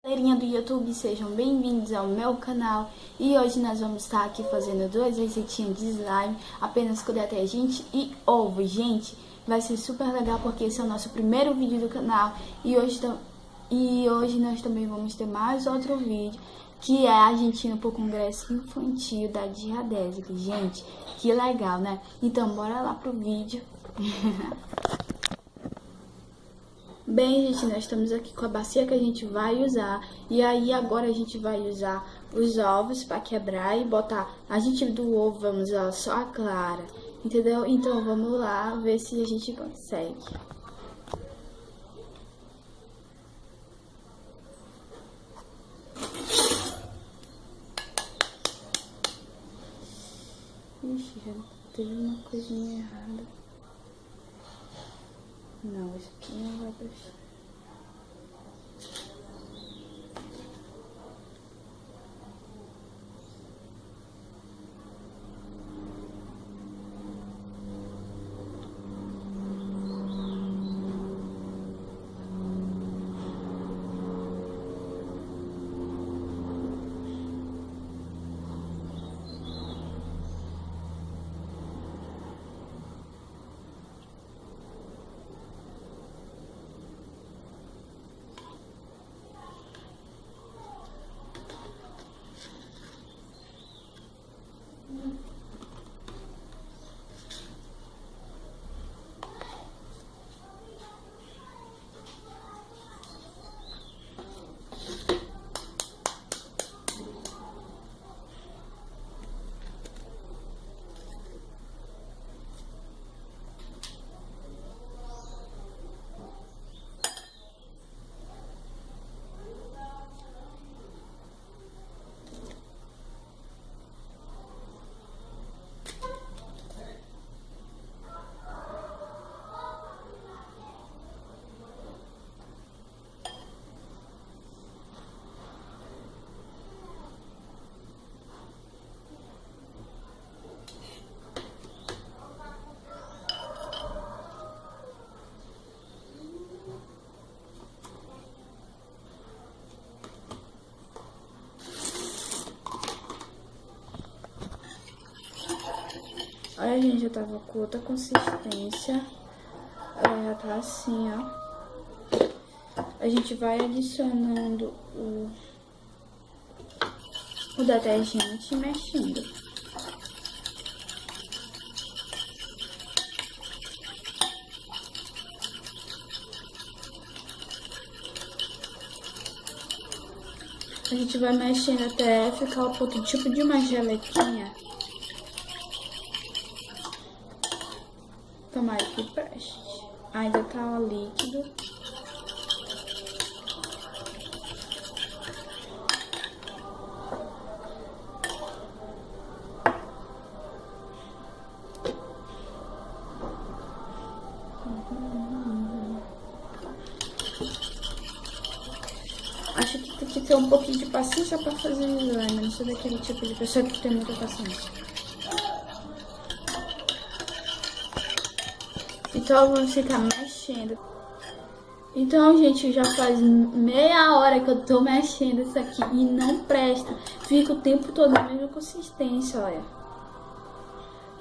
Galerinha do YouTube, sejam bem-vindos ao meu canal. E hoje nós vamos estar aqui fazendo duas receitinhas de slime, apenas com detergente e ovo. Gente, vai ser super legal porque esse é o nosso primeiro vídeo do canal. E hoje nós também vamos ter mais outro vídeo, que é a gente indo pro congresso infantil da Diadesic. Gente, que legal, né? Então bora lá pro vídeo. Bem, gente, nós estamos aqui com a bacia que a gente vai usar. E aí agora a gente vai usar os ovos para quebrar e botar. A gente do ovo vamos usar só a clara, entendeu? Então vamos lá ver se a gente consegue. Ixi, já teve uma coisinha errada. Não, isso aqui não vai prestar. Olha, gente, já tava com outra consistência. Ela já tá assim, ó. A gente vai adicionando o detergente e mexendo. A gente vai mexendo até ficar o ponto tipo de uma gelequinha. Tomara que preste. Ainda tá líquido. Acho que tem que ter um pouquinho de paciência pra fazer slime. Não sou daquele tipo de pessoa que tem muita paciência. Então vamos ficar mexendo. Então, gente, já faz meia hora que eu tô mexendo isso aqui e não presta. Fica o tempo todo na mesma consistência, olha.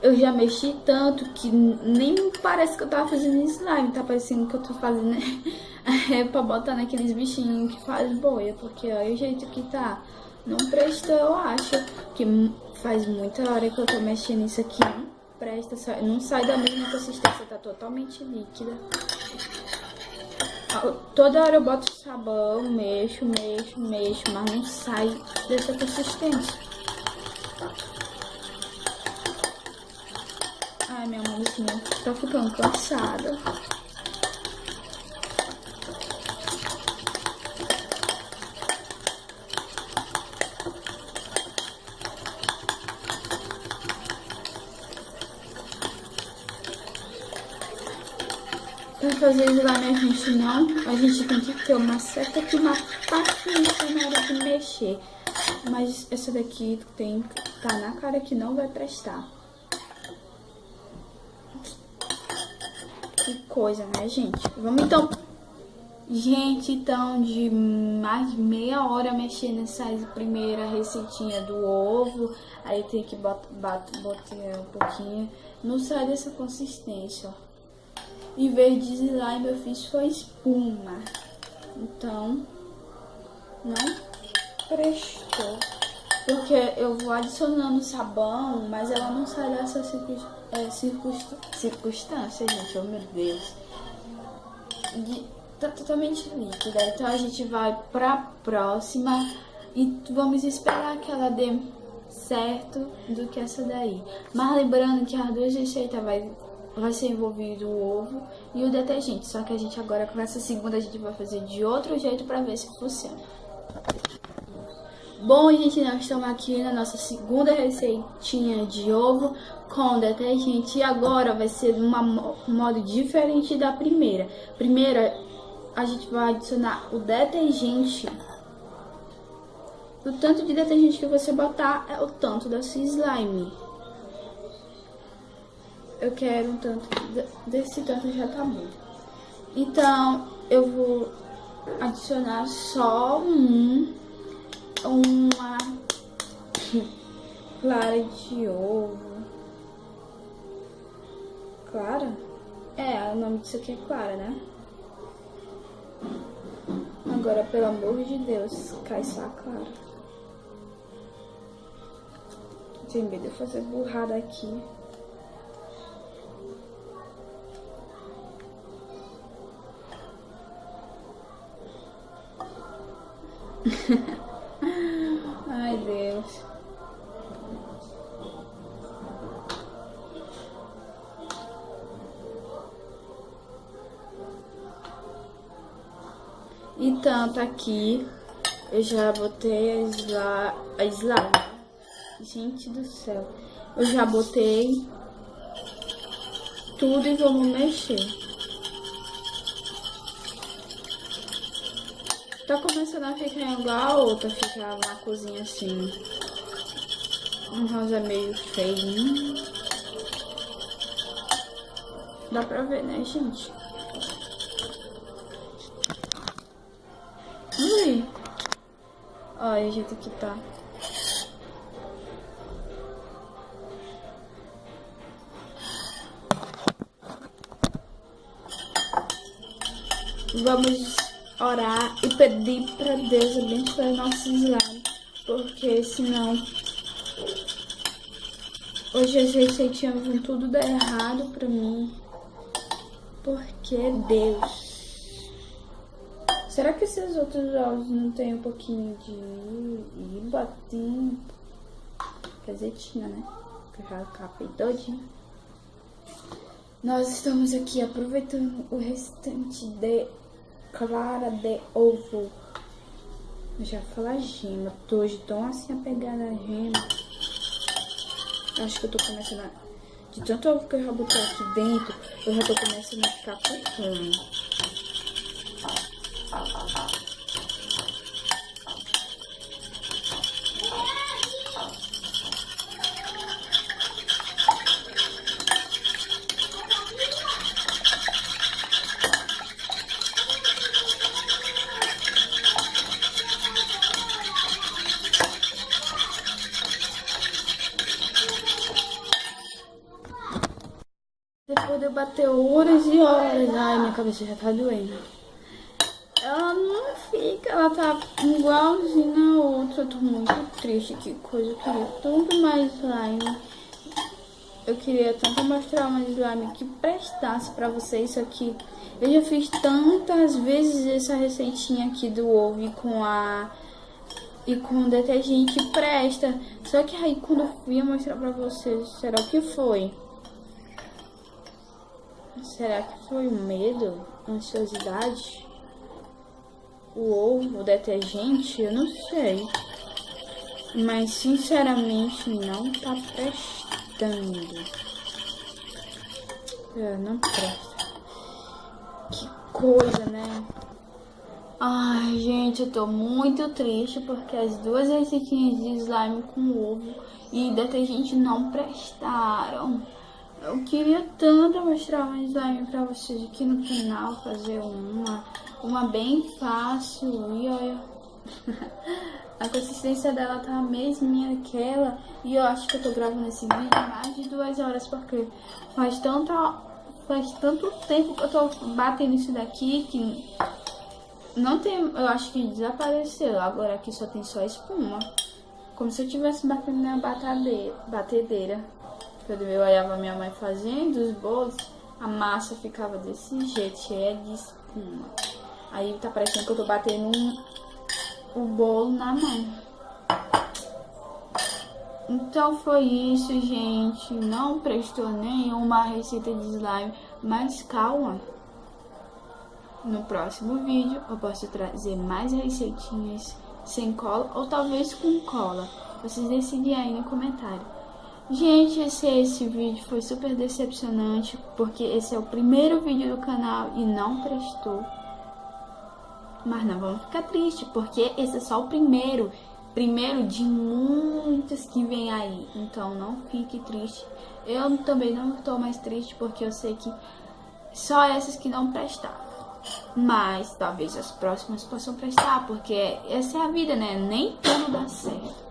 Eu já mexi tanto que nem parece que eu tava fazendo slime. Tá parecendo que eu tô fazendo pra botar naqueles bichinhos que faz boia. Porque olha o jeito que tá. Não presta, eu acho. Que faz muita hora que eu tô mexendo isso aqui. Presta, não sai da mesma consistência, tá totalmente líquida. Toda hora eu boto sabão, mexo, mas não sai dessa consistência. Ai, minha mãozinha tá ficando cansada. Pra fazer slime a gente tem que ter uma certa paciência na hora de mexer. Mas essa daqui tá na cara que não vai prestar. Que coisa, né, gente? Vamos então Gente, então de mais de meia hora mexendo nessa primeira receitinha do ovo. Aí tem que botar um pouquinho. Não sai dessa consistência, ó. Em vez de slime eu fiz foi espuma. Então, não prestou. Porque eu vou adicionando sabão, mas ela não sai dessa circunstância, gente. Oh, meu Deus. Tá totalmente líquida. Então a gente vai pra próxima e vamos esperar que ela dê certo do que essa daí. Mas lembrando que as duas receitas vai ser envolvido o ovo e o detergente. Só que a gente agora com essa segunda a gente vai fazer de outro jeito pra ver se funciona. Bom, gente, nós estamos aqui na nossa segunda receitinha de ovo com detergente. E agora vai ser de um modo diferente da primeira. Primeira, a gente vai adicionar o detergente. O tanto de detergente que você botar é o tanto da sua slime. Eu quero um tanto, desse tanto já tá bom. Então, eu vou adicionar só uma clara de ovo. Clara? É, o nome disso aqui é clara, né? Agora, pelo amor de Deus, cai só a clara. Tem medo de eu fazer burrada aqui. Ai, Deus. Então, tá aqui. Eu já botei a slime. Gente do céu. Eu já botei tudo e vamos mexer. Tá começando a ficar igual a outra, ficar uma cozinha assim. Um rosa meio feio. Dá pra ver, né, gente? Ui. Olha o jeito que tá. Vamos orar e pedir para Deus abençoar nossos slime, porque senão hoje as receitinhas vão tudo dar errado pra mim. Porque Deus. Será que esses outros ovos não tem um pouquinho de batim? Quer dizer, tinha, né? Que eu já capei todinho. Nós estamos aqui aproveitando o restante de clara de ovo. Eu já falar gema. Tô hoje tão assim apegada a gema. Acho que eu tô começando a... De tanto ovo que eu já botei aqui dentro, eu já tô começando a ficar com fome. Depois de eu bater horas e horas, ai, minha cabeça já tá doendo. Ela não fica, ela tá igualzinha a outra. Eu tô muito triste, que coisa. Eu queria tanto mais slime. Eu queria tanto mostrar uma slime que prestasse pra vocês isso aqui. Eu já fiz tantas vezes essa receitinha aqui do ovo e com o detergente presta. Só que aí quando eu fui mostrar pra vocês, será que foi? Será que foi o medo, ansiosidade? O ovo, o detergente? Eu não sei. Mas sinceramente não tá prestando. Não presta. Que coisa, né? Ai, gente, eu tô muito triste porque as duas receitinhas de slime com ovo e detergente não prestaram. Eu queria tanto mostrar uma slime pra vocês aqui no canal, fazer uma bem fácil. E olha, a consistência dela tá a mesminha daquela. E eu acho que eu tô gravando esse vídeo mais de 2 horas, porque faz tanto tempo que eu tô batendo isso daqui que não tem, eu acho que desapareceu. Agora aqui só tem só espuma. Como se eu estivesse batendo na batedeira. Quando eu olhava minha mãe fazendo os bolos, a massa ficava desse jeito, cheia de espuma. Aí tá parecendo que eu tô batendo o bolo na mão. Então foi isso, gente. Não prestou nenhuma receita de slime, mas calma. No próximo vídeo eu posso trazer mais receitinhas sem cola ou talvez com cola. Vocês decidem aí no comentário. Gente, esse vídeo foi super decepcionante, porque esse é o primeiro vídeo do canal e não prestou. Mas não vamos ficar tristes, porque esse é só o primeiro de muitos que vem aí. Então não fique triste. Eu também não estou mais triste, porque eu sei que só essas que não prestaram. Mas talvez as próximas possam prestar, porque essa é a vida, né? Nem tudo dá certo.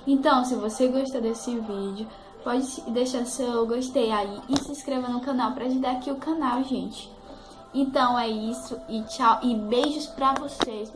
Então, se você gostou desse vídeo, pode deixar seu gostei aí e se inscreva no canal para ajudar aqui o canal, gente. Então é isso e tchau e beijos pra vocês.